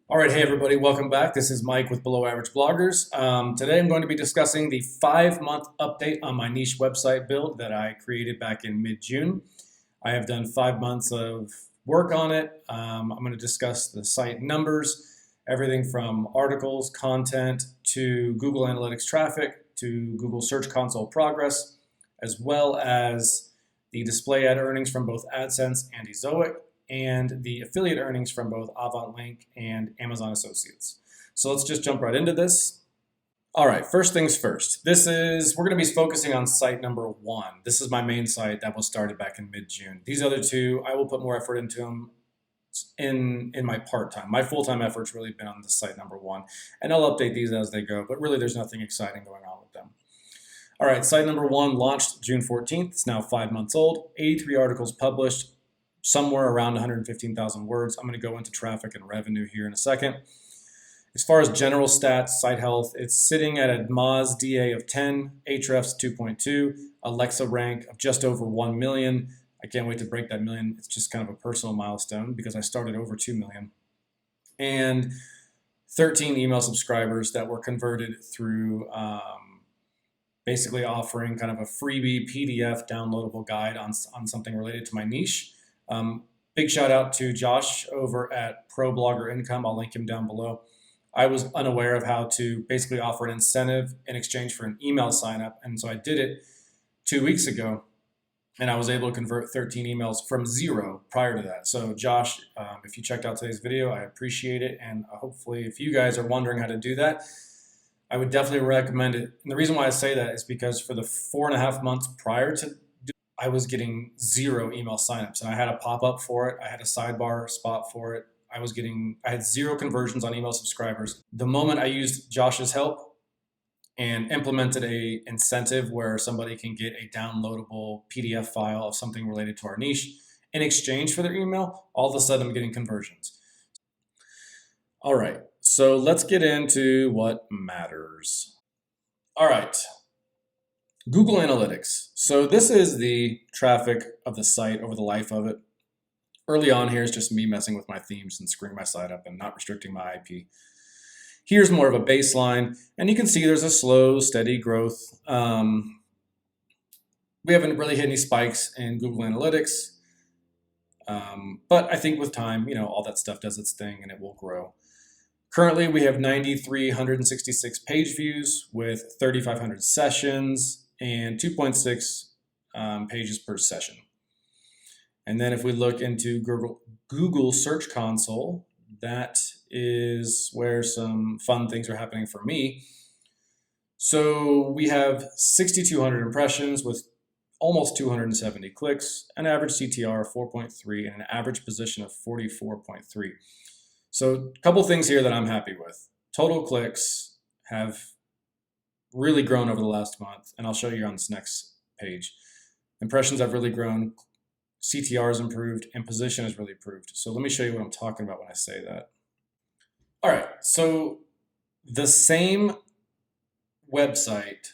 All right, hey everybody, welcome back. This is Mike with Below Average Bloggers. Today I'm going to be discussing the 5-month update on my niche website build that I created back in mid-June. I have done 5 months of work on it. I'm going to discuss the site numbers, everything from articles, content, to Google Analytics traffic, to Google Search Console progress, as well as the display ad earnings from both AdSense and Ezoic, and the affiliate earnings from both AvantLink and Amazon Associates. So let's just jump right into this. All right, first things first. We're going to be focusing on site number 1. This is my main site that was started back in mid-June. These other two, I will put more effort into them in my part-time. My full-time effort's really been on this site number 1, and I'll update these as they go, but really there's nothing exciting going on with them. All right, site number 1 launched June 14th. It's now 5 months old, 83 articles published, somewhere around 115,000 words. I'm going to go into traffic and revenue here in a second. As far as general stats, site health, it's sitting at a Moz DA of 10, Ahrefs 2.2, Alexa rank of just over 1 million. I can't wait to break that million. It's just kind of a personal milestone because I started over 2 million. And 13 email subscribers that were converted through basically offering kind of a freebie PDF downloadable guide on something related to my niche. Big shout out to Josh over at Pro Blogger Income. I'll link him down below. I was unaware of how to basically offer an incentive in exchange for an email sign up. And so I did it 2 weeks ago, and I was able to convert 13 emails from 0 prior to that. So Josh, if you checked out today's video, I appreciate it. And hopefully if you guys are wondering how to do that, I would definitely recommend it. And the reason why I say that is because for the 4.5 months prior to I was getting 0 email signups, and I had a pop-up for it. I had a sidebar spot for it. I had 0 conversions on email subscribers. The moment I used Josh's help and implemented a incentive where somebody can get a downloadable PDF file of something related to our niche in exchange for their email, all of a sudden I'm getting conversions. All right, so let's get into what matters. All right. Google Analytics. So this is the traffic of the site over the life of it. Early on here is just me messing with my themes and screwing my site up and not restricting my IP. Here's more of a baseline, and you can see there's a slow, steady growth. We haven't really hit any spikes in Google Analytics, but I think with time, all that stuff does its thing and it will grow. Currently, we have 9,366 page views with 3,500 sessions and 2.6 pages per session. And then if we look into Google Search Console, that is where some fun things are happening for me. So we have 6,200 impressions with almost 270 clicks, an average CTR of 4.3, and an average position of 44.3. So a couple things here that I'm happy with. Total clicks have really grown over the last month, and I'll show you on this next page. Impressions have really grown, CTR has improved, and position has really improved. So let me show you what I'm talking about when I say that. All right, so the same website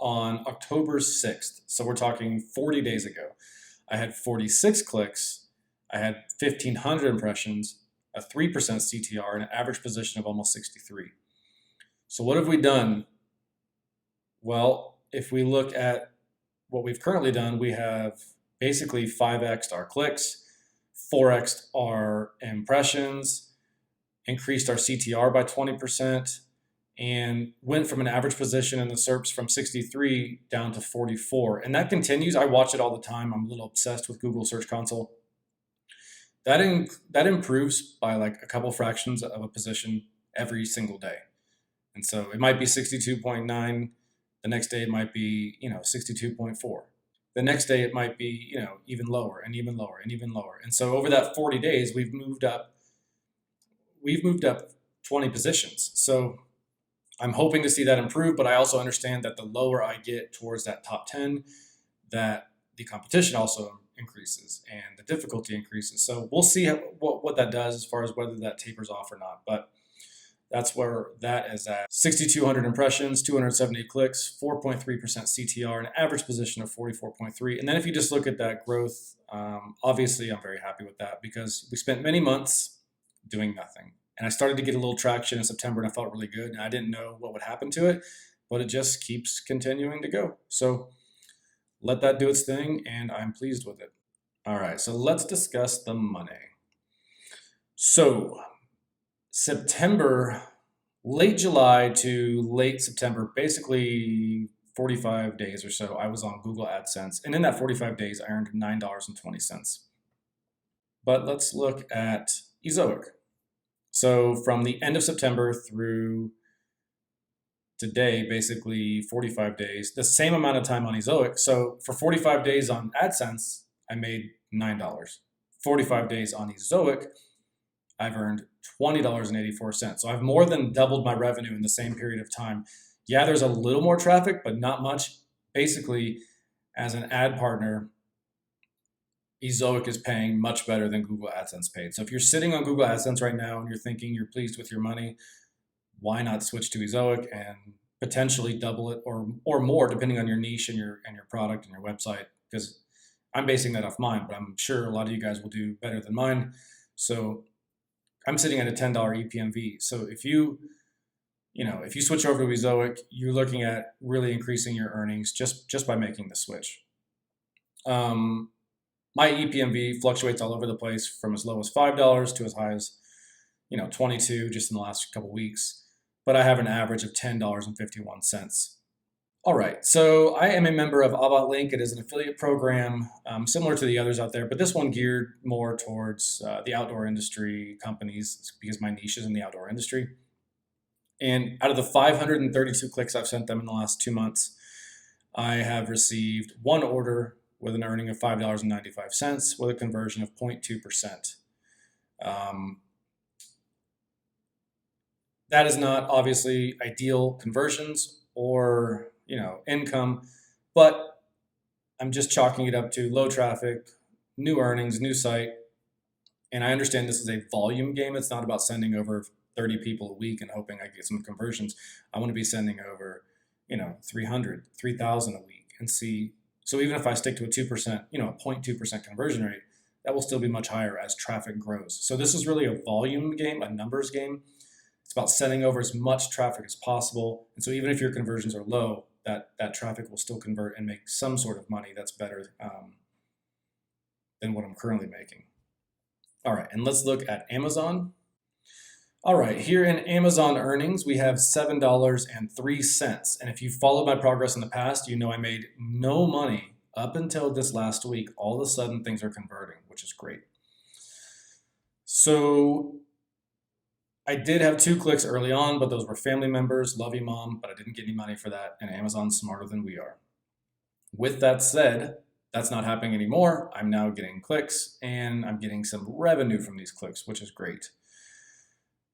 on October 6th, so we're talking 40 days ago, I had 46 clicks, I had 1,500 impressions, a 3% CTR, and an average position of almost 63. So what have we done? Well, if we look at what we've currently done, we have basically 5x'd our clicks, 4x'd our impressions, increased our CTR by 20%, and went from an average position in the SERPs from 63 down to 44. And that continues. I watch it all the time. I'm a little obsessed with Google Search Console. That improves by like a couple fractions of a position every single day. And so it might be 62.9. The next day it might be, 62.4. The next day it might be, even lower and even lower and even lower. And so over that 40 days, we've moved up 20 positions. So I'm hoping to see that improve, but I also understand that the lower I get towards that top 10, that the competition also increases and the difficulty increases. So we'll see what that does as far as whether that tapers off or not. But that's where that is at. 6,200 impressions, 270 clicks, 4.3% CTR, an average position of 44.3. And then if you just look at that growth, obviously I'm very happy with that because we spent many months doing nothing. And I started to get a little traction in September and I felt really good. And I didn't know what would happen to it, but it just keeps continuing to go. So let that do its thing and I'm pleased with it. All right, so let's discuss the money. So September, late July to late September, basically 45 days or so, I was on Google AdSense. And in that 45 days, I earned $9.20. But let's look at Ezoic. So from the end of September through today, basically 45 days, the same amount of time on Ezoic. So for 45 days on AdSense, I made $9. 45 days on Ezoic, I've earned $20.84. So I've more than doubled my revenue in the same period of time. Yeah, there's a little more traffic, but not much. Basically, as an ad partner, Ezoic is paying much better than Google AdSense paid. So if you're sitting on Google AdSense right now and you're thinking you're pleased with your money, why not switch to Ezoic and potentially double it or more, depending on your niche and your product and your website? Because I'm basing that off mine, but I'm sure a lot of you guys will do better than mine. So I'm sitting at a $10 EPMV. So if you switch over to Ezoic, you're looking at really increasing your earnings just by making the switch. My EPMV fluctuates all over the place from as low as $5 to as high as 22 just in the last couple weeks. But I have an average of $10.51. All right, so I am a member of AvantLink. It is an affiliate program similar to the others out there, but this one geared more towards the outdoor industry companies because my niche is in the outdoor industry. And out of the 532 clicks I've sent them in the last 2 months, I have received one order with an earning of $5.95 with a conversion of 0.2%. That is not obviously ideal conversions or income, but I'm just chalking it up to low traffic, new earnings, new site. And I understand this is a volume game. It's not about sending over 30 people a week and hoping I get some conversions. I want to be sending over, 300, 3,000 a week and see. So even if I stick to a 2%, a 0.2% conversion rate, that will still be much higher as traffic grows. So this is really a volume game, a numbers game. It's about sending over as much traffic as possible. And so even if your conversions are low, that traffic will still convert and make some sort of money that's better than what I'm currently making. All right, and let's look at Amazon. All right, here in Amazon earnings, we have $7.03. And if you followed my progress in the past, you know I made no money up until this last week. All of a sudden, things are converting, which is great. So I did have 2 clicks early on, but those were family members. Love you, Mom, but I didn't get any money for that, and Amazon's smarter than we are. With that said, that's not happening anymore. I'm now getting clicks, and I'm getting some revenue from these clicks, which is great.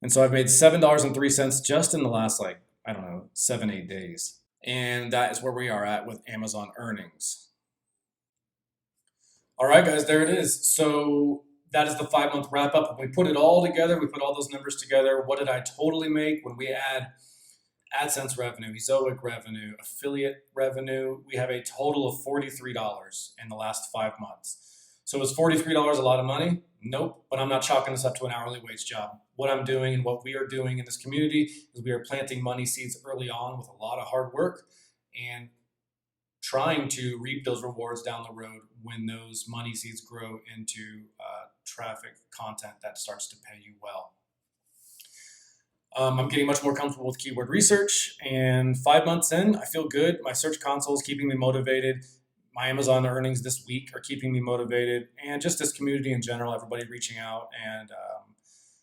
And so I've made $7.03 just in the last, 7-8 days. And that is where we are at with Amazon earnings. All right, guys, there it is. So that is the 5-month wrap up. When we put it all together, we put all those numbers together. What did I totally make when we add AdSense revenue, Ezoic revenue, affiliate revenue? We have a total of $43 in the last 5 months. So is $43 a lot of money? Nope, but I'm not chalking this up to an hourly wage job. What I'm doing and what we are doing in this community is we are planting money seeds early on with a lot of hard work and trying to reap those rewards down the road when those money seeds grow into traffic content that starts to pay you well. I'm getting much more comfortable with keyword research, and 5 months in, I feel good. My search console is keeping me motivated. My Amazon earnings this week are keeping me motivated, and just this community in general, everybody reaching out and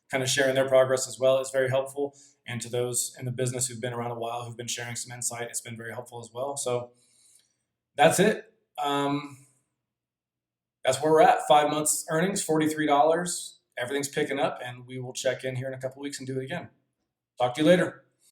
kind of sharing their progress as well is very helpful. And to those in the business who've been around a while, who've been sharing some insight, it's been very helpful as well. So that's it. That's where we're at. 5 months earnings, $43. Everything's picking up, and we will check in here in a couple weeks and do it again. Talk to you later.